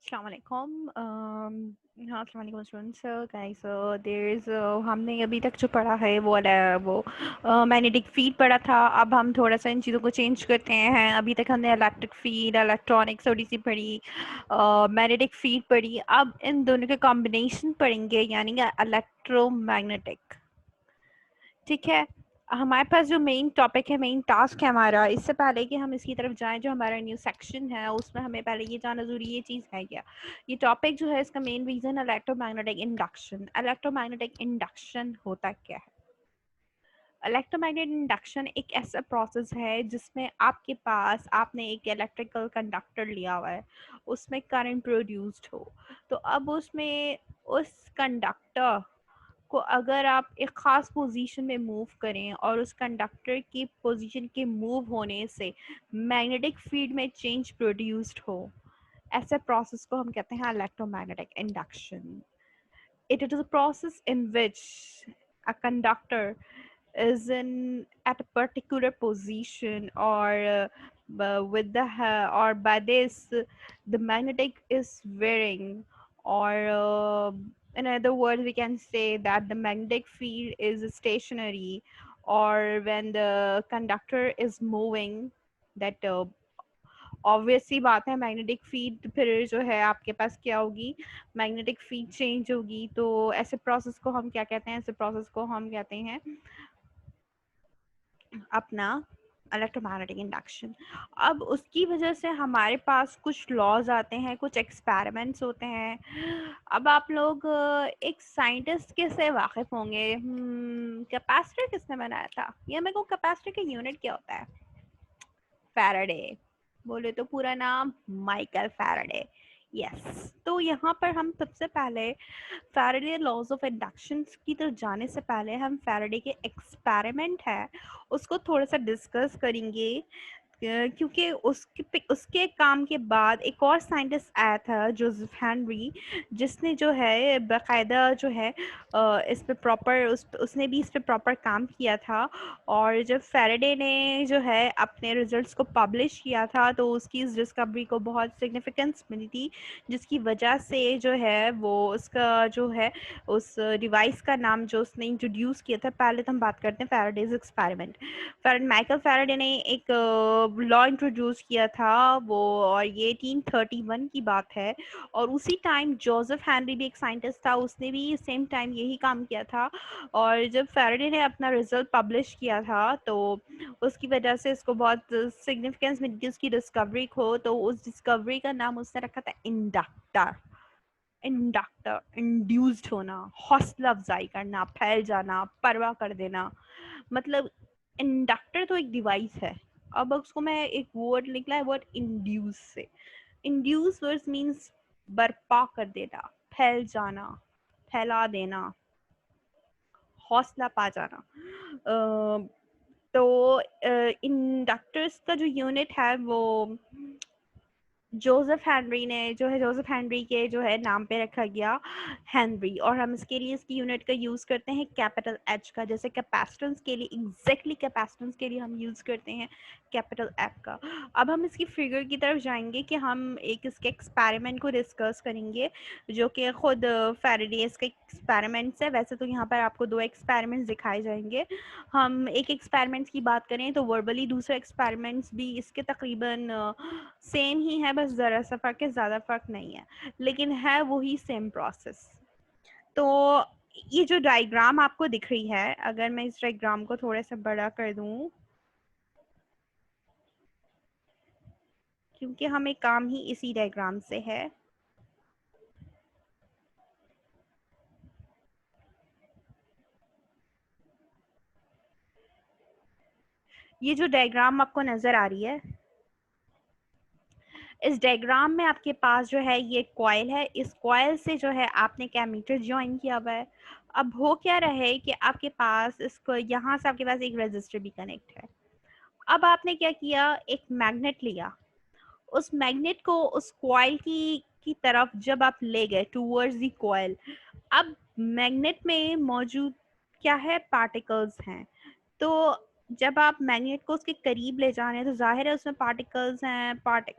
अस्सलाम वालेकुम हाँ अस्सलाम वालेकुम स्टूडेंट्स गाइस देयर इज़ हमने अभी तक जो पढ़ा है वो मैग्नेटिक फील्ड पढ़ा था। अब हम थोड़ा सा इन चीज़ों को चेंज करते हैं। अभी तक हमने इलेक्ट्रिक फील्ड इलेक्ट्रॉनिक्स थोड़ी सी पढ़ी, मैग्नेटिक फील्ड पढ़ी। अब इन दोनों के कॉम्बिनेशन पढ़ेंगे यानी कि इलेक्ट्रोमैग्नेटिक। ठीक है, हमारे पास जो मेन टॉपिक है, मेन टास्क है हमारा, इससे पहले कि हम इसकी तरफ जाएं, जो हमारा न्यू सेक्शन है उसमें हमें पहले ये जानना जरूरी, ये चीज़ है क्या। ये टॉपिक जो है इसका main reason electromagnetic induction. Electromagnetic induction होता क्या है? इलेक्ट्रोमैग्नेटिक इंडक्शन एक ऐसा प्रोसेस है जिसमें आपके पास आपने एक इलेक्ट्रिकल कंडक्टर लिया हुआ है, उसमें करंट प्रोड्यूस्ड हो। तो अब उसमें उस कंडक्टर को अगर आप एक ख़ास पोजीशन में मूव करें और उस कंडक्टर की पोजीशन के मूव होने से मैग्नेटिक फील्ड में चेंज प्रोड्यूस्ड हो, ऐसे प्रोसेस को हम कहते हैं electromagnetic induction. It is a process in which a conductor is in at a particular position or with the or by this the magnetic is varying or in other words we can say that the magnetic field is stationary, or when the conductor is moving that obvious सी बात है magnetic field फिर जो है आपके पास क्या होगी, magnetic field change होगी। तो ऐसे प्रोसेस को हम क्या कहते हैं, ऐसे प्रोसेस को हम कहते हैं अपना इलेक्ट्रोमैग्नेटिक इंडक्शन। अब उसकी वजह से हमारे पास कुछ लॉज आते हैं, कुछ एक्सपेरिमेंट्स होते हैं। अब आप लोग एक साइंटिस्ट किससे वाकिफ होंगे, कैपेसिटर किसने बनाया था? ये मेरे को कैपेसिटर का यूनिट क्या होता है? फैराडे। बोले तो पूरा नाम माइकल फैराडे। यस, तो यहाँ पर हम सबसे पहले फैराडे लॉज ऑफ इंडक्शन की तरफ जाने से पहले हम फैराडे के एक्सपेरिमेंट है उसको थोड़ा सा डिस्कस करेंगे। क्योंकि उसके काम के बाद एक और साइंटिस्ट आया था जोसेफ हेनरी, जिसने जो है बाकायदा जो है इस पे प्रॉपर उसने भी इस पे प्रॉपर काम किया था। और जब फैराडे ने जो है अपने रिजल्ट्स को पब्लिश किया था तो उसकी इस डिस्कवरी को बहुत सिग्निफिकेंस मिली थी, जिसकी वजह से जो है वो उसका जो है उस डिवाइस का नाम जो उसने इंट्रोड्यूस किया था। पहले तो हम बात करते हैं फैराडेज एक्सपेरिमेंट। माइकल फैराडे ने एक लॉ इंट्रोड्यूस किया था वो, और ये 1831 की बात है। और उसी टाइम जोसेफ हेनरी भी एक साइंटिस्ट था, उसने भी सेम टाइम यही काम किया था। और जब फैराडे ने अपना रिजल्ट पब्लिश किया था तो उसकी वजह से इसको बहुत सिग्निफिकेंस मिली थी उसकी डिस्कवरी को। तो उस डिस्कवरी का नाम उसने रखा था इंडक्टर। इंडक्टर, इंड्यूस्ड होना, हौसला अफजाई करना, फैल जाना, परवाह कर देना। मतलब इंडक्टर तो एक डिवाइस है। अब उसको मैं एक वर्ड निकला है वर्ड इंड्यूस से। इंड्यूस वर्ड मीन्स बर्पा कर देना, फैल जाना, फैला देना, हौसला पा जाना। तो इंडक्टर्स का जो यूनिट है वो जोसेफ हेनरी ने जो है जोसेफ हेनरी के जो है नाम पे रखा गया हेनरी। और हम इसके लिए इसकी यूनिट का यूज़ करते हैं कैपिटल एच का, जैसे कैपेसिटेंस के लिए एग्जैक्टली कैपेसिटेंस के लिए हम यूज़ करते हैं कैपिटल एफ का। अब हम इसकी फिगर की तरफ जाएंगे कि हम एक इसके एक्सपेरिमेंट को डिस्कस करेंगे जो कि खुद फैराडेज के एक्सपेरिमेंट्स है। वैसे तो यहाँ पर आपको दो एक्सपेरिमेंट्स दिखाए जाएंगे। हम एक एक्सपेरिमेंट्स की बात करें तो वर्बली दूसरा एक्सपेरिमेंट्स भी इसके तकरीबन सेम ही है, बस ज़रा सा फ़र्क है, ज़्यादा फ़र्क नहीं है, लेकिन है वही सेम प्रोसेस। तो ये जो डायग्राम आपको दिख रही है, अगर मैं इस डायग्राम को थोड़ा सा बड़ा कर दूं, क्योंकि हमें काम ही इसी डायग्राम से है। ये जो डायग्राम आपको नज़र आ रही है, इस डायग्राम में आपके पास जो है ये कॉइल है। इस कॉइल से जो है आपने क्या मीटर ज्वाइन किया हुआ है। अब हो क्या रहा है कि आपके पास इसको यहाँ से आपके पास एक रजिस्टर भी कनेक्ट है। अब आपने क्या किया, एक मैग्नेट लिया, उस मैग्नेट को उस कॉइल की तरफ जब आप ले गए टूवर्ड्स दी कॉइल, अब मैग्नेट में मौजूद क्या है, पार्टिकल्स हैं। तो जब आप मैग्नेट को उसके करीब ले जा रहे हैं तो जाहिर है उसमें पार्टिकल्स हैं,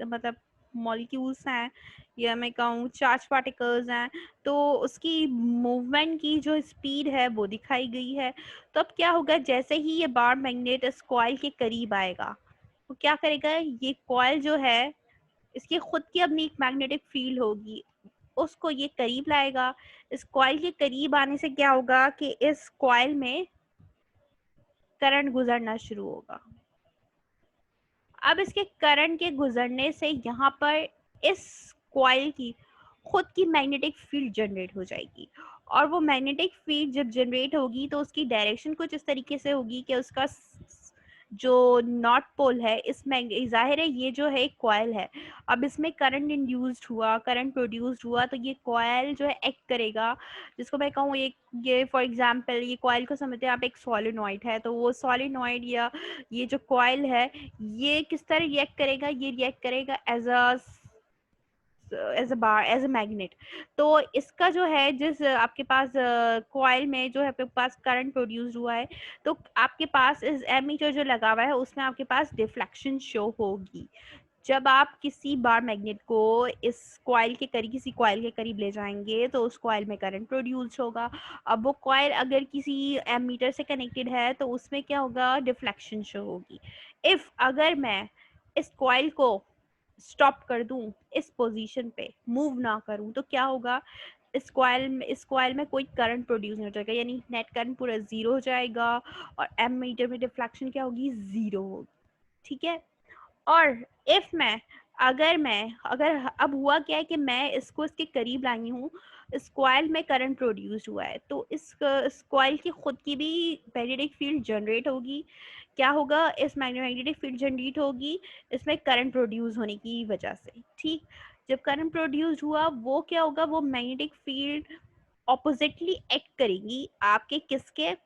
मतलब मॉलिक्यूल्स हैं या मैं कहूँ चार्ज पार्टिकल्स हैं, तो उसकी मूवमेंट की जो स्पीड है वो दिखाई गई है। तो अब क्या होगा, जैसे ही ये बार मैग्नेट इस कॉइल के करीब आएगा तो क्या करेगा, ये कॉइल जो है इसकी खुद की अपनी एक मैग्नेटिक फील्ड होगी, उसको ये करीब लाएगा। इस कॉइल के करीब आने से क्या होगा कि इस कॉइल में करंट गुजरना शुरू होगा। अब इसके करंट के गुजरने से यहाँ पर इस कॉइल की खुद की मैग्नेटिक फील्ड जनरेट हो जाएगी, और वो मैग्नेटिक फील्ड जब जनरेट होगी तो उसकी डायरेक्शन कुछ इस तरीके से होगी कि उसका जो नॉर्थ पोल है, इसमें जाहिर है ये जो है एक कॉइल है, अब इसमें करंट इंड्यूस्ड हुआ, करंट प्रोड्यूस्ड हुआ, तो ये कॉइल जो है एक्ट करेगा, जिसको मैं कहूँ एक, ये फॉर एग्जांपल ये कॉइल को समझते हैं आप, एक सॉलिनॉइड है, तो वो सॉलिनॉइड या ये जो कॉइल है ये किस तरह रिएक्ट करेगा, ये रिएक्ट करेगा as a bar, as a magnet. तो इसका जो है, जिस आपके पास कॉइल में जो है आपके पास करंट प्रोड्यूस हुआ है, तो आपके पास इस एमीटर जो लगा हुआ है उसमें आपके पास डिफ्लेक्शन शो होगी। जब आप किसी बार मैग्नेट को इस कॉइल के करीब, किसी कॉइल के करीब ले जाएंगे तो उस कॉइल में करंट प्रोड्यूस होगा। अब वो कॉइल अगर किसी एमीटर से कनेक्टेड है तो उसमें क्या होगा, डिफ्लेक्शन शो होगी। इफ अगर मैं इस कॉइल को स्टॉप कर दूं, इस पोजीशन पे मूव ना करूं, तो क्या होगा, इस कॉइल में कोई करंट प्रोड्यूस नहीं हो जाएगा, यानी नेट करंट पूरा जीरो हो जाएगा, और एमीटर में डिफ्लेक्शन क्या होगी, जीरो होगी। ठीक है। और इफ मैं अगर अब हुआ क्या है कि मैं इसको इसके करीब लाई हूँ, इस कॉइल में करंट प्रोड्यूस हुआ है, तो इस कॉइल की खुद की भी मैग्नेटिक फील्ड जनरेट होगी। क्या होगा, इस मैग्नेटिक फील्ड जनरेट होगी इसमें करंट प्रोड्यूस होने की वजह से। ठीक, जब करंट प्रोड्यूस हुआ वो क्या होगा, वो मैग्नेटिक फील्ड ऑपोजिटली एक्ट करेगी आपके किसके,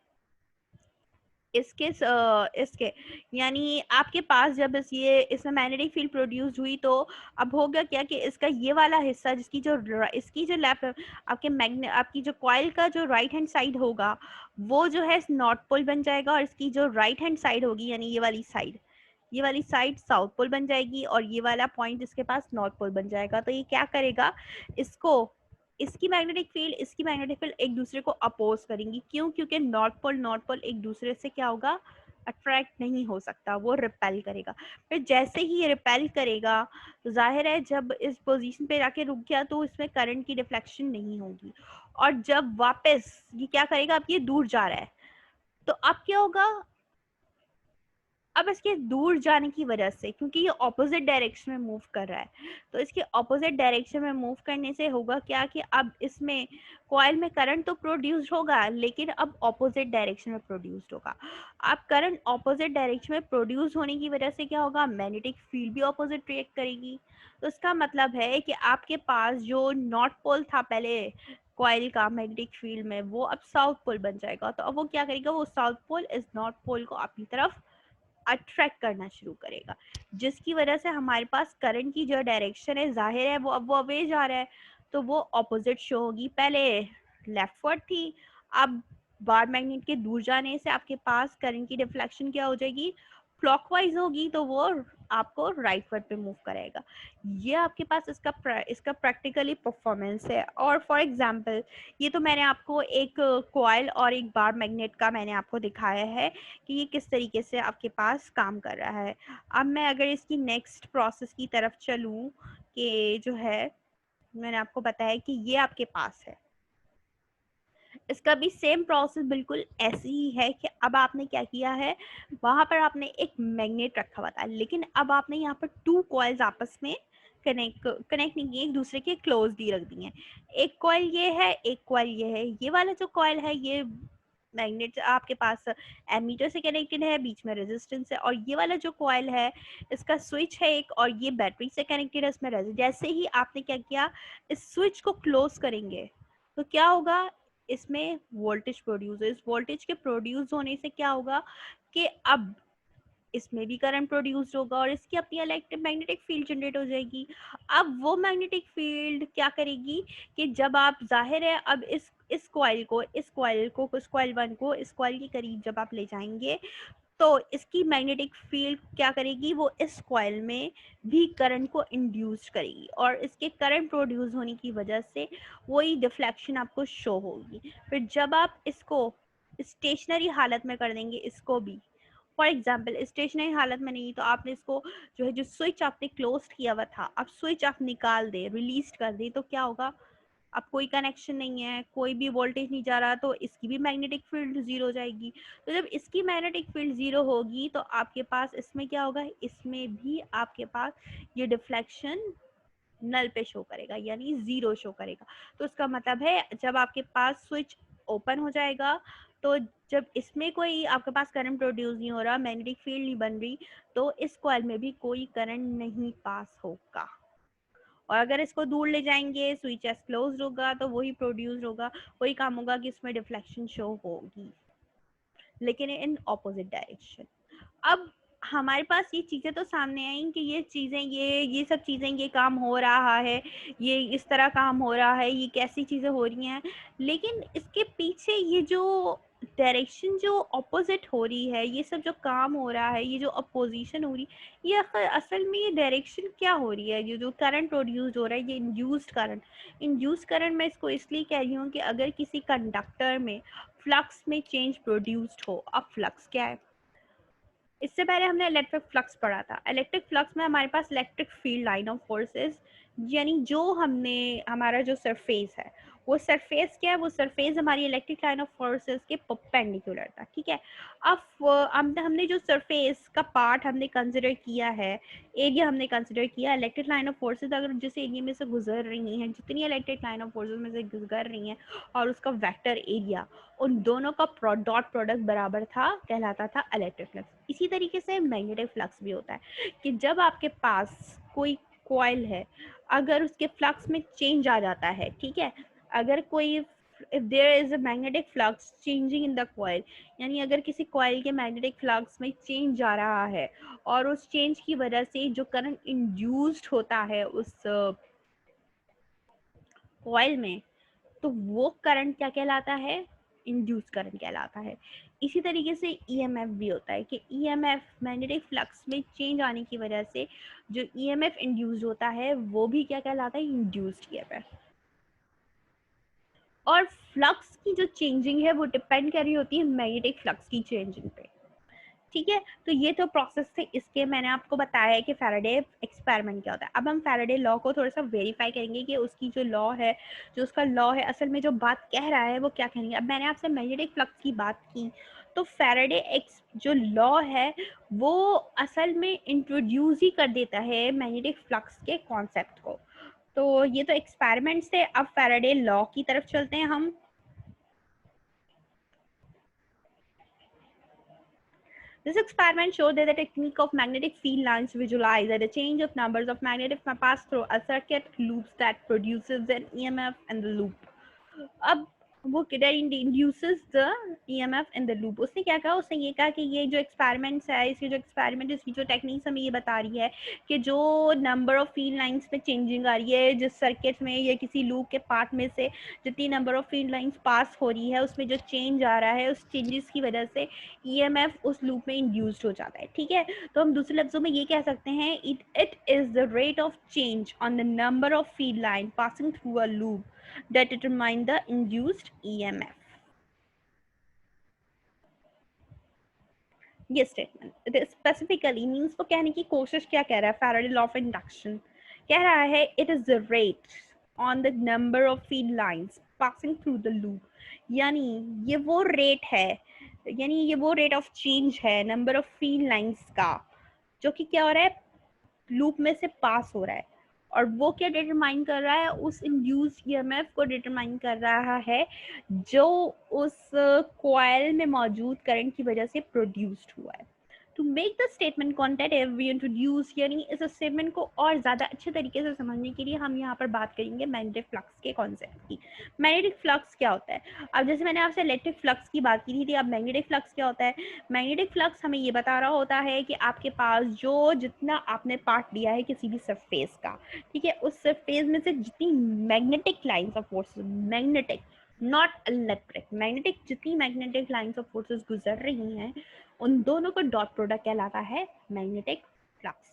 इसके यानी आपके पास जब इसमें मैग्नेटिक फील्ड प्रोड्यूस हुई, तो अब होगा क्या कि इसका ये वाला हिस्सा, इसकी जो लेफ्ट आपकी जो कॉइल का जो राइट हैंड साइड होगा वो जो है नॉर्थ पोल बन जाएगा, और इसकी जो राइट हैंड साइड होगी यानी ये वाली साइड साउथ पोल बन जाएगी, और ये वाला पॉइंट इसके पास नॉर्थ पोल बन जाएगा। तो ये क्या करेगा, इसको इसकी मैग्नेटिक फील्ड एक दूसरे को अपोज करेंगी। क्यों? क्योंकि नॉर्थ पोल एक दूसरे से क्या होगा, अट्रैक्ट नहीं हो सकता, वो रिपेल करेगा। फिर जैसे ही ये रिपेल करेगा तो जाहिर है जब इस पोजीशन पे जाके रुक गया तो इसमें करंट की डिफ्लेक्शन नहीं होगी, और जब वापस ये क्या करेगा, अब ये दूर जा रहा है, तो अब क्या होगा, अब इसके दूर जाने की वजह से, क्योंकि ये ऑपोजिट डायरेक्शन में मूव कर रहा है, तो इसके ऑपोजिट डायरेक्शन में मूव करने से होगा क्या कि अब इसमें कॉइल में करंट तो प्रोड्यूस होगा, लेकिन अब ऑपोजिट डायरेक्शन में प्रोड्यूस होगा। अब करंट ऑपोजिट डायरेक्शन में प्रोड्यूस होने की वजह से क्या होगा, मैग्नेटिक फील्ड भी ऑपोजिट रिएक्ट करेगी। तो इसका मतलब है कि आपके पास जो नॉर्थ पोल था पहले कॉइल का मैग्नेटिक फील्ड में, वो अब साउथ पोल बन जाएगा। तो अब वो क्या करेगा, वो साउथ पोल इस नॉर्थ पोल को अपनी तरफ अट्रैक्ट करना शुरू करेगा, जिसकी वजह से हमारे पास करंट की जो डायरेक्शन है, जाहिर है वो अवे जा रहा है, तो वो ऑपोजिट शो होगी। पहले लेफ्टवर्ड थी, अब बार मैग्नेट के दूर जाने से आपके पास करंट की डिफ्लेक्शन क्या हो जाएगी, क्लॉकवाइज होगी, तो वो आपको राइटवर्ड पे मूव करेगा। ये आपके पास इसका प्रैक्टिकली परफॉर्मेंस है। और फॉर एग्जांपल, ये तो मैंने आपको एक कॉइल और एक बार मैग्नेट का मैंने आपको दिखाया है कि ये किस तरीके से आपके पास काम कर रहा है। अब मैं अगर इसकी नेक्स्ट प्रोसेस की तरफ चलूँ, कि जो है मैंने आपको बताया कि ये आपके पास है, इसका भी सेम प्रोसेस बिल्कुल ऐसी ही है कि अब आपने क्या किया है, वहां पर आपने एक मैग्नेट रखा हुआ था, लेकिन अब आपने यहाँ पर टू कॉइल्स आपस में कनेक्ट नहीं किए, एक दूसरे के क्लोजली रख दिए हैं। एक कॉइल ये है, एक कॉइल ये है। ये वाला जो कॉइल है ये मैग्नेट आपके पास एमीटर से कनेक्टेड है, बीच में रेजिस्टेंस है, और ये वाला जो कॉइल है इसका स्विच है एक, और ये बैटरी से कनेक्टेड है, इसमें जैसे ही आपने क्या किया, इस स्विच को क्लोज करेंगे तो क्या होगा, इसमें वोल्टेज प्रोड्यूस है। इस वोल्टेज के प्रोड्यूस होने से क्या होगा कि अब इसमें भी करंट प्रोड्यूस होगा और इसकी अपनी इलेक्ट्रिक मैग्नेटिक फील्ड जनरेट हो जाएगी। अब वो मैग्नेटिक फील्ड क्या करेगी कि जब आप, जाहिर है, अब इस कॉइल को इस कॉइल 1 को इस कॉइल के करीब जब आप ले जाएंगे तो इसकी मैग्नेटिक फील्ड क्या करेगी, वो इस कॉइल में भी करंट को इंड्यूस करेगी और इसके करंट प्रोड्यूस होने की वजह से वही डिफ्लेक्शन आपको शो होगी। फिर जब आप इसको स्टेशनरी हालत में कर देंगे, इसको भी फॉर एग्जाम्पल स्टेशनरी हालत में नहीं, तो आपने इसको जो है, जो स्विच आपने क्लोज किया हुआ था, अब स्विच आप निकाल दे, रिलीज कर दे, तो क्या होगा, अब कोई कनेक्शन नहीं है, कोई भी वोल्टेज नहीं जा रहा, तो इसकी भी मैग्नेटिक फील्ड जीरो हो जाएगी। तो जब इसकी मैग्नेटिक फील्ड जीरो होगी तो आपके पास इसमें क्या होगा, इसमें भी आपके पास ये डिफ्लेक्शन नल पे शो करेगा, यानी जीरो शो करेगा। तो उसका मतलब है जब आपके पास स्विच ओपन हो जाएगा, तो जब इसमें कोई आपके पास करंट प्रोड्यूस नहीं हो रहा, मैग्नेटिक फील्ड नहीं बन रही, तो इस कॉइल में भी कोई करंट नहीं पास होगा। और अगर इसको दूर ले जाएंगे, स्विच एस क्लोज होगा, तो वही प्रोड्यूस होगा, वही काम होगा कि इसमें डिफ्लेक्शन शो होगी, लेकिन इन ऑपोजिट डायरेक्शन। अब हमारे पास ये चीज़ें तो सामने आई कि ये चीज़ें, ये सब चीज़ें, ये काम हो रहा है, ये इस तरह काम हो रहा है, ये कैसी चीज़ें हो रही हैं, लेकिन इसके पीछे ये जो डायरेक्शन जो अपोजिट हो रही है, ये सब जो काम हो रहा है, ये जो अपोजिशन हो रही है, ये असल में ये डायरेक्शन क्या हो रही है, ये जो करंट प्रोड्यूस हो रहा है, ये इंड्यूस्ड करंट मैं इसको इसलिए कह रही हूँ कि अगर किसी कंडक्टर में फ्लक्स में चेंज प्रोड्यूस्ड हो। अब फ्लक्स क्या है, इससे पहले हमने इलेक्ट्रिक फ्लक्स पढ़ा था। इलेक्ट्रिक फ्लक्स में हमारे पास electric field line of forces, यानी जो हमने, हमारा जो सरफेस है, वो सरफेस क्या है, वो सरफेस हमारी इलेक्ट्रिक लाइन ऑफ फोर्सेस के परपेंडिकुलर था, ठीक है। अब हमने जो सरफेस का पार्ट हमने कंसिडर किया है, एरिया हमने कंसिडर किया, इलेक्ट्रिक लाइन ऑफ फोर्सेस अगर जिस एरिया में से गुजर रही हैं, जितनी इलेक्ट्रिक लाइन ऑफ फोर्सेस में से गुजर रही हैं और उसका वेक्टर एरिया, उन दोनों का डॉट प्रोडक्ट बराबर था, कहलाता था इलेक्ट्रिक फ्लक्स। इसी तरीके से मैग्नेटिक फ्लक्स भी होता है कि जब आपके पास कोई कॉइल है, अगर उसके फ्लक्स में चेंज आ जाता है, ठीक है, अगर कोई, if there is a magnetic flux changing in the coil, यानी अगर किसी कॉइल के मैग्नेटिक फ्लक्स में चेंज आ रहा है और उस चेंज की वजह से जो करंट इंड्यूस्ड होता है उस कॉइल में, तो वो करंट क्या कहलाता है, इंड्यूस करंट कहलाता है। इसी तरीके से ईएमएफ भी होता है कि ईएमएफ मैग्नेटिक फ्लक्स में चेंज आने की वजह से जो ईएमएफ इंड्यूस होता है वो भी क्या कहलाता है, इंड्यूस्ड ईएमएफ। और फ्लक्स की जो चेंजिंग है वो डिपेंड कर रही होती है मैग्नेटिक फ्लक्स की चेंजिंग पे, ठीक है। तो ये तो प्रोसेस थे, इसके मैंने आपको बताया है कि फैराडे एक्सपेरिमेंट क्या होता है। अब हम फैराडे लॉ को थोड़ा सा वेरीफाई करेंगे कि उसकी जो लॉ है, जो उसका लॉ है, असल में जो बात कह रहा है वो क्या कहेंगे। अब मैंने आपसे मैग्नेटिक फ्लक्स की बात की, तो फैराडे एक्स जो लॉ है वो असल में इंट्रोड्यूस ही कर देता है मैग्नेटिक फ्लक्स के कॉन्सेप्ट को। तो ये तो एक्सपेरिमेंट्स थे, अब फैराडे लॉ की तरफ चलते हैं हम। This experiment showed that the technique of magnetic field lines visualize that a change of numbers of magnetic pass through a circuit loops that produces an EMF in the loop. अब वो induces the EMF in the loop. उसने क्या कहा, उसने ये कहा कि ये जो एक्सपेरिमेंट्स है, इसकी जो एक्सपेरिमेंट, इसकी जो टेक्निक्स हमें ये बता रही है कि जो नंबर ऑफ फील्ड लाइंस में चेंजिंग आ रही है, जिस सर्किट में या किसी लूप के पार्ट में से जितनी number of field lines pass हो रही है, उसमें जो चेंज आ रहा है, उस चेंजेस की वजह से ईएमएफ उस लूप में इंड्यूस्ड हो जाता है, ठीक है। तो हम दूसरे लफ्जों में ये कह सकते हैं, it is the rate of change on the number of field line passing through a loop that determine the induced EMF. ये स्टेटमेंट स्पेसिफिकली मीन्स, वो कहने की कोशिश क्या कह रहा है, फैराडे लॉ ऑफ इंडक्शन कह रहा है it is the rate on the number of field lines passing through the loop, यानी ये वो रेट है, यानी ये वो रेट ऑफ चेंज है नंबर ऑफ फील्ड लाइंस का, जो कि क्या हो रहा है, लूप में से पास हो रहा है। और वो क्या डिटरमाइन कर रहा है, उस इंड्यूस ईएमएफ को डिटरमाइन कर रहा है जो उस कॉइल में मौजूद करंट की वजह से प्रोड्यूस्ड हुआ है। To make the statement quantitative we introduce, यानी इस स्टेटमेंट को और ज़्यादा अच्छे तरीके से समझने के लिए हम यहाँ पर बात करेंगे मैग्नेटिक फ्लक्स के कॉन्सेप्ट की। मैग्नेटिक फ्लक्स क्या होता है? अब जैसे मैंने आपसे इलेक्ट्रिक फ्लक्स की बात की थी, अब मैग्नेटिक फ्लक्स क्या होता है? मैग्नेटिक फ्लक्स हमें ये बता रहा होता है कि आपके पास जो जितना आपने पार्ट लिया है किसी भी सरफेस का, ठीक है, उस सरफेस में से जितनी magnetic lines of force, magnetic not electric, magnetic जितनी मैग्नेटिक लाइन्स ऑफ फोर्सेस गुजर रही हैं उन दोनों का डॉट प्रोडक्ट कहलाता है मैग्नेटिक फ्लक्स।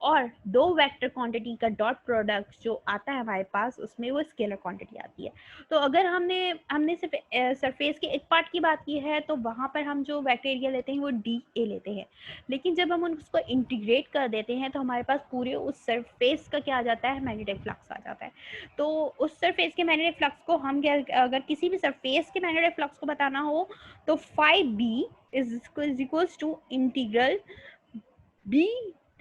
और दो वेक्टर क्वांटिटी का डॉट प्रोडक्ट जो आता है हमारे पास उसमें वो स्केलर क्वांटिटी आती है। तो अगर हमने हमने सिर्फ सरफेस के एक पार्ट की बात की है तो वहाँ पर हम जो वेक्टर एरिया लेते हैं वो डी ए लेते हैं, लेकिन जब हम उसको इंटीग्रेट कर देते हैं तो हमारे पास पूरे उस सरफेस का क्या आ जाता है, मैग्नेटिक फ्लक्स आ जाता है। तो उस सरफेस के मैग्नेटिक फ्लक्स को हम क्या, अगर किसी भी सरफेस के मैग्नेटिक फ्लक्स को बताना हो तो phi B is equals to integral B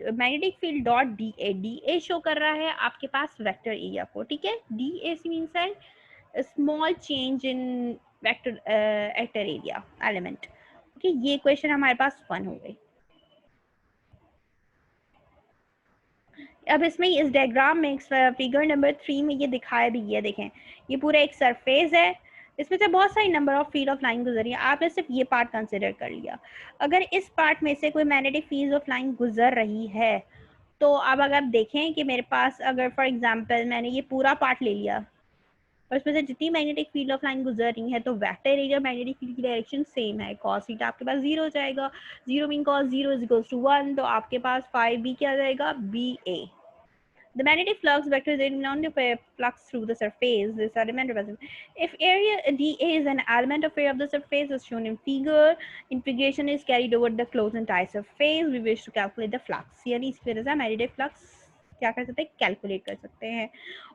magnetic field dot D A. D A show कर रहा है आपके पास वेक्टर एरिया को, ठीक है। डी ए मीन्स है small change in vector vector area element. Okay, ये क्वेश्चन हमारे पास 1 हो गई। अब इसमें इस डायग्राम में फिगर नंबर 3 में ये दिखाया भी है, देखें ये पूरा एक सरफेस है, इसमें से बहुत सारी number of field of line गुजरी है, आपने सिर्फ ये पार्ट कंसिडर कर लिया। अगर इस पार्ट में से कोई मैग्नेटिक फील्ड ऑफ लाइन गुजर रही है तो अब अगर आप देखें कि मेरे पास अगर फॉर एग्जांपल मैंने ये पूरा पार्ट ले लिया और इसमें से जितनी मैग्नेटिक फील्ड ऑफ लाइन गुजर रही है तो वेक्टर एरिया मैग्नेटिक फील्ड की डायरेक्शन सेम है, cos थीटा आपके पास 0 हो जाएगा, 0 mean cos 0 is equals to 1, तो आपके पास फाई बी क्या आ जाएगा, B A. The magnetic flux vector is the non flux through the surface. This element represents. If area dA is an element of area of the surface, as shown in figure, integration is carried over the closed entire surface. We wish to calculate the flux. यानी इस वजह से magnetic flux क्या कर सकते हैं, calculate कर सकते हैं।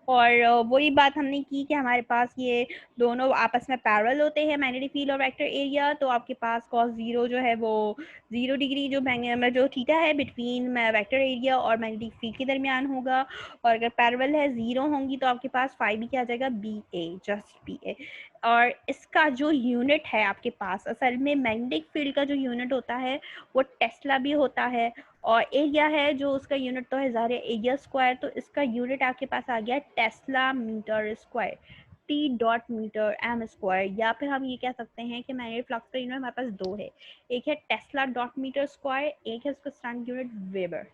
और वही बात हमने की कि हमारे पास ये दोनों आपस में पैरेलल होते हैं, मैग्नेटिक फील्ड और वेक्टर एरिया, तो आपके पास cos 0 जो है वो 0 डिग्री जो थीटा है बिटवीन वेक्टर एरिया और मैग्नेटिक फील्ड के दरमियान होगा, और अगर पैरेलल है 0 होंगी तो आपके पास फाई भी क्या आ जाएगा, बी ए, जस्ट बी ए। और इसका जो यूनिट है आपके पास, असल में मैग्नेटिक फील्ड का जो यूनिट होता है वो टेस्ला भी होता है, और एरिया है जो उसका यूनिट तो है ज़ाहिर एरिया स्क्वायर, तो इसका यूनिट आपके पास आ गया tesla metre square, T dot metre M square. या फिर हम ये कह सकते हैं कि मैग्नेटिक फ्लक्स का यूनिट हमारे पास दो है, एक है टेस्ला डॉट मीटर स्क्वायर, एक है उसका स्टैंडर्ड यूनिट वेबर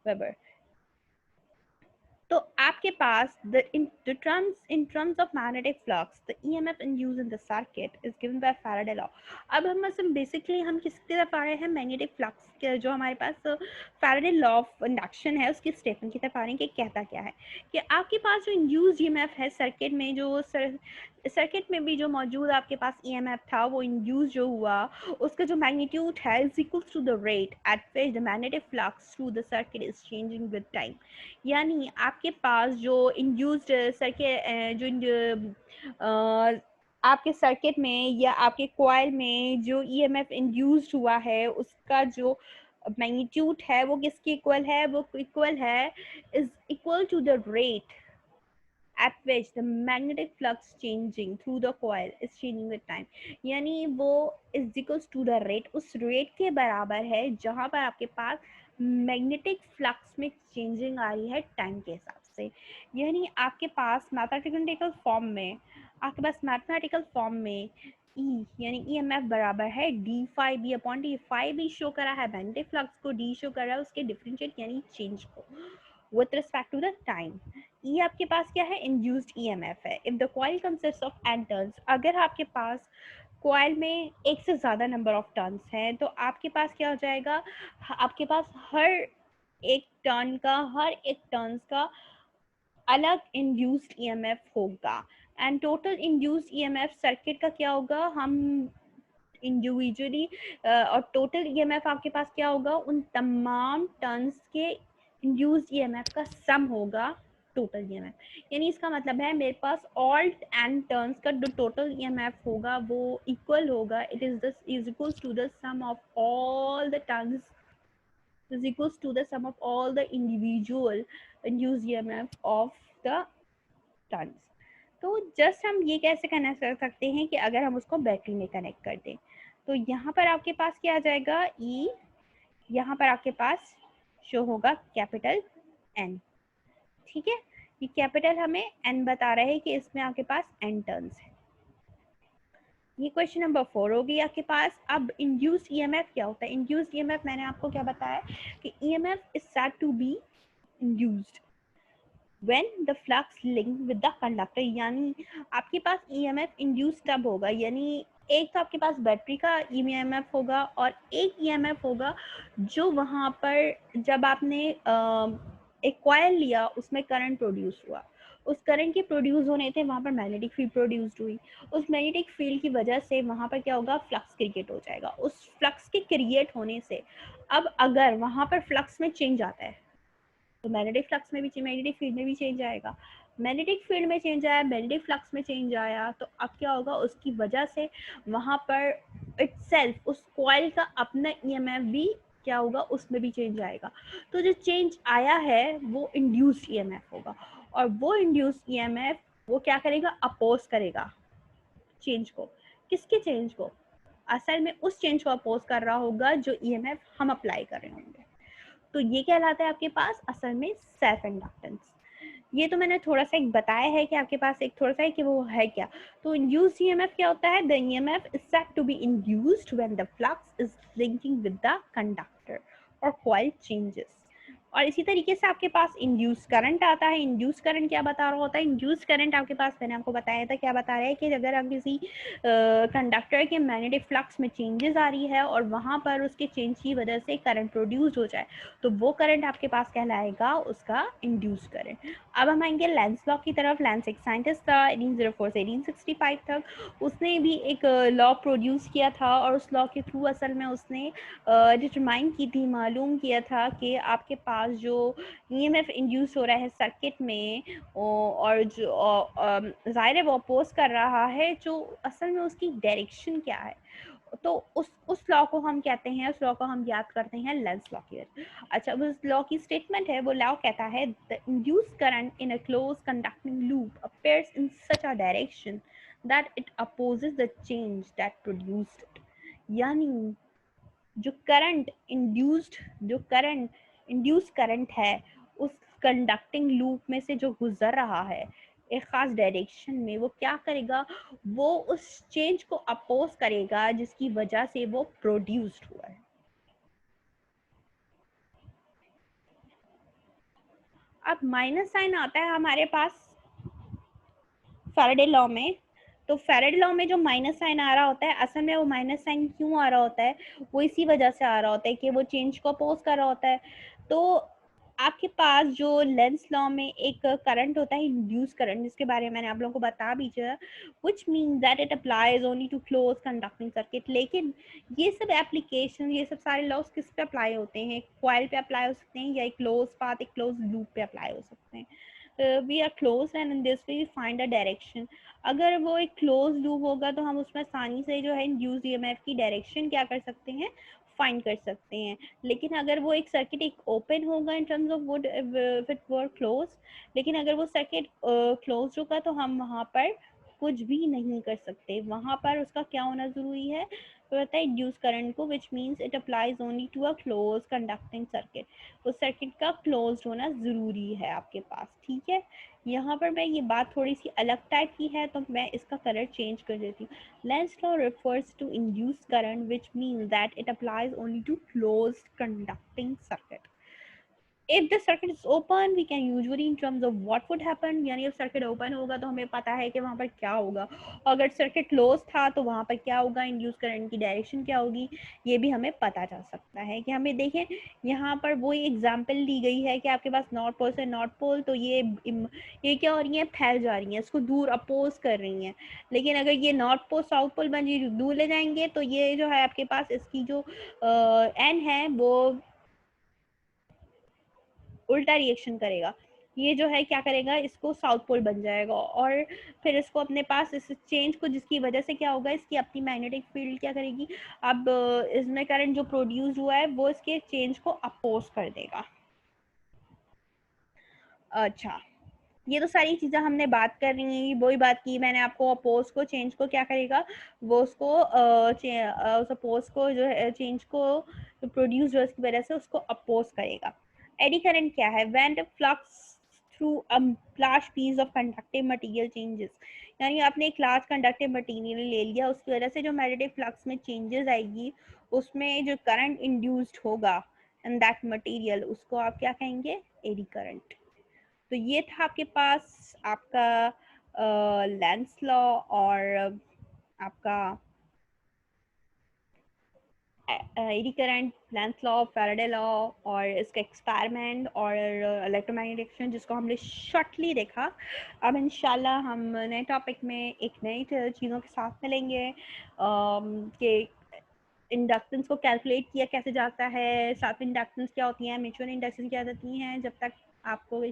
वेबर। तो आपके पास in terms of magnetic flux the EMF induced in the circuit is given by Faraday law। अब हम बेसिकली हम किसकी तरफ आ रहे हैं, मैग्नेटिक फ्लक्स के जो हमारे पास फैराडे लॉ ऑफ इंडक्शन है उसकी स्टेटमेंट की तरफ आ रहे हैं कि कहता क्या है कि आपके पास जो इंड्यूस्ड EMF है सर्किट में, जो सर्किट में भी जो मौजूद आपके पास EMF था वो इंड्यूस जो हुआ उसका जो मैग्नीट्यूड है is equal to the rate at which the magnetic flux through the circuit is changing with time. यानी आपके पास जो इंड्यूस्ड सर्किट आपके सर्किट में या आपके कॉइल में जो EMF इंड्यूस्ड हुआ है उसका जो मैग्नीट्यूड है वो किसके इक्वल है, वो इक्वल है is equal to the rate at which the magnetic flux changing through the coil is changing with time। यानी वो is equals to the rate, उस रेट के बराबर है जहाँ पर आपके पास मैग्नेटिक फ्लक्स में चेंजिंग आ रही है टाइम के हिसाब से। यानी आपके पास मैथमेटिकल फॉर्म में E यानी EMF बराबर है D phi B upon D. Phi B show करा है मैग्नेटिक फ्लक्स को, डी शो कर रहा है उसके डिफरेंशिएट यानी चेंज को with respect to the time। E आपके पास क्या है, induced EMF है। If the coil consists of n turns, अगर आपके पास कॉइल में एक से ज़्यादा नंबर ऑफ टर्न्स हैं तो आपके पास क्या हो जाएगा, आपके पास हर एक टर्न्स का अलग इंड्यूस्ड EMF होगा, and total induced EMF circuit का क्या होगा, हम इंडिविजुअली और टोटल EMF आपके पास क्या होगा, उन तमाम टर्न्स के इंड्यूस्ड EMF का सम होगा टोटल EMF। यानी इसका मतलब है मेरे पास ऑल एंड टर्न्स का जो टोटल EMF होगा वो इक्वल होगा, it is equals to the sum of all the turns is equals to the sum of all the individual induced EMF of the turns. तो जस्ट हम ये कैसे connect कर सकते हैं कि अगर हम उसको बैटरी में कनेक्ट कर दें तो यहाँ पर आपके पास क्या आ जाएगा, ई यहाँ पर आपके पास शो होगा कैपिटल N। ठीक है, ये कैपिटल हमें N बता रहा है कि इसमें आपके पास N टर्न्स है। ये क्वेश्चन नंबर 4 होगी आपके पास। अब इंड्यूस्ड ईएमएफ क्या होता है? इंड्यूस्ड ईएमएफ मैंने आपको क्या बताया कि EMF is said to be induced when the flux link with the conductor, यानी आपके पास ईएमएफ इंड्यूस तब होगा, यानी एक तो आपके पास बैटरी का ईएमएफ होगा और एक ईएमएफ होगा जो वहाँ पर जब आपने एक कॉइल लिया उसमें करंट प्रोड्यूस हुआ, उस करंट के प्रोड्यूस होने थे वहाँ पर मैग्नेटिक फील्ड प्रोड्यूस्ड हुई, उस मैग्नेटिक फील्ड की वजह से वहाँ पर क्या होगा, फ्लक्स क्रिएट हो जाएगा। उस फ्लक्स के क्रिएट होने से अब अगर वहाँ पर फ्लक्स में चेंज आता है तो मैग्नेटिक फ्लक्स में भी, मैग्नेटिक फील्ड में भी चेंज आएगा। मैग्नेटिक फील्ड में चेंज आया, मैग्नेटिक फ्लक्स में चेंज आया, तो अब क्या होगा, उसकी वजह से वहाँ पर इटसेल्फ उस कॉइल का अपना ईएमएफ भी क्या होगा, उसमें भी चेंज आएगा। तो जो चेंज आया है वो इंड्यूस्ड ईएमएफ होगा, और वो इंड्यूस्ड ईएमएफ वो क्या करेगा, अपोज करेगा चेंज को। किसके चेंज को? असल में उस चेंज को अपोज कर रहा होगा जो ईएमएफ हम अप्लाई कर रहे होंगे। तो ये कहलाता है आपके पास असल में सेल्फ इंडक्टेंस। ये तो मैंने थोड़ा सा एक बताया है कि आपके पास एक थोड़ा सा है कि वो है क्या। तो इंड्यूस्ड ईएमएफ क्या होता है? The EMF is said to be induced when the flux is linking with the conductor और कॉइल चेंजेस। और इसी तरीके से आपके पास इंड्यूस करंट आता है। इंड्यूस करंट क्या बता रहा होता है? इंड्यूस करंट आपके पास मैंने आपको बताया था क्या बता रहा है कि अगर आप किसी कंडक्टर के मैग्नेटिक फ्लक्स में चेंजेस आ रही है और वहाँ पर उसके चेंज की वजह से करंट प्रोड्यूस हो जाए तो वो करंट आपके पास कहलाएगा उसका इंड्यूस करंट। अब हम आएंगे लेंस लॉ की तरफ। लेंस एक साइंटिस्ट था 1804 से 1865 तक। उसने भी एक लॉ प्रोड्यूस किया था और उस लॉ के थ्रू असल में उसने डिटरमाइन की थी, मालूम किया था कि आपके पास जो ईएमएफ इंड्यूस हो रहा है सर्किट में और जो ज़ाहिर है वो अपोज कर रहा है, जो असल में उसकी डायरेक्शन क्या है। तो उस लॉ को हम कहते हैं, उस लॉ को हम याद करते हैं लेंस लॉ की। अच्छा, उस लॉ की स्टेटमेंट है, वो लॉ कहता है the induce current in a close conducting loop appears in such a direction that it opposes the change that produced it. यानी जो करंट इंड्यूस करंट है उस कंडक्टिंग लूप में से जो गुजर रहा है एक खास डायरेक्शन में, वो क्या करेगा, वो उस चेंज को अपोज करेगा जिसकी वजह से वो प्रोड्यूस्ड हुआ है। अब माइनस साइन आता है हमारे पास फैराडे लॉ में। तो फैराडे लॉ में जो माइनस साइन आ रहा होता है, असल में वो माइनस साइन क्यों आ रहा होता है, वो इसी वजह से आ रहा होता है कि वो चेंज को अपोज कर रहा होता है। तो आपके पास जो लेंस लॉ में एक करंट होता है इंड्यूस करंट, जिसके बारे में मैंने आप लोगों को बता भी दिया, which mean that it applies only to close conducting circuit. लेकिन ये सब एप्लीकेशन, ये सब सारे लॉस किस पे अप्लाई होते हैं? कॉइल पे अप्लाई हो सकते हैं या एक क्लोज पाथ, एक क्लोज लूप पे अप्लाई हो सकते हैं। We are close and in this way we find a direction. अगर वो एक क्लोज लूप होगा तो हम उसमें आसानी से जो है इंड्यूस्ड ईएमएफ की डायरेक्शन क्या कर सकते हैं, फाइंड कर सकते हैं। लेकिन अगर वो एक सर्किट एक ओपन होगा in terms of would it were close, लेकिन अगर वो सर्किट क्लोज होगा तो हम वहाँ पर कुछ भी नहीं कर सकते। वहाँ पर उसका क्या होना ज़रूरी है, तो कहता है इंड्यूस करंट को, which means it applies only to a close conducting circuit. उस सर्किट का क्लोज होना ज़रूरी है आपके पास। ठीक है, यहाँ पर मैं ये बात थोड़ी सी अलग टाइप की है तो मैं इसका कलर चेंज कर देती हूँ। Lenz's law refers to induced current, which means that it applies only to closed conducting circuit. If the circuit is open, we can usually in terms of what would happen, यानी जब circuit open होगा तो हमें पता है कि वहाँ पर क्या होगा, अगर सर्किट क्लोज था तो वहाँ पर क्या होगा, इंड्यूस करंट की डायरेक्शन क्या होगी, ये भी हमें पता चल सकता है। कि हमें देखें यहाँ पर वही एग्जांपल दी गई है कि आपके पास नॉर्थ पोल से नॉर्थ पोल, तो ये क्या हो रही है, फैल जा रही हैं, इसको दूर अपोज कर रही हैं। लेकिन अगर ये नॉर्थ पोल साउथ पोल बन दूर ले जाएंगे तो ये जो है आपके पास इसकी जो एन है वो उल्टा रिएक्शन करेगा। ये जो है क्या करेगा, इसको साउथ पोल बन जाएगा और फिर इसको अपने पास इस चेंज को, जिसकी वजह से क्या होगा, इसकी अपनी मैग्नेटिक फील्ड क्या करेगी, अब इसमें करंट जो प्रोड्यूस हुआ है वो इसके चेंज को अपोज कर देगा। अच्छा, ये तो सारी चीज़ें हमने बात कर रही, वही बात की मैंने आपको, अपोज को चेंज को क्या करेगा, वो उसको उस अपोज को जो है चेंज को प्रोड्यूस जो इसकी वजह से उसको अपोज करेगा। एडी करंट क्या है? When the flux through a large piece of conductive material changes, यानी आपने एक लार्ज कंडक्टिव मटेरियल ले लिया, उसकी वजह से जो मैग्नेटिक फ्लक्स में चेंजेस आएगी, उसमें जो करंट इंड्यूस्ड होगा इन दैट मटेरियल, उसको आप क्या कहेंगे? Eddy current. तो ये था आपके पास आपका लेंस लॉ और आपका eddy current, Lenz law, Faraday law और इसका एक्सपेरिमेंट और इलेक्ट्रोमैग्नेटिक एक्शन, जिसको हमने शॉर्टली देखा। अब इंशाल्लाह हम नए टॉपिक में एक नई चीज़ों के साथ मिलेंगे कि इंडक्टेंस को कैलकुलेट किया कैसे जाता है, साथ में इंडक्टेंस क्या होती है, म्यूचुअल इंडक्टेंस क्या होती हैं। जब तक आपको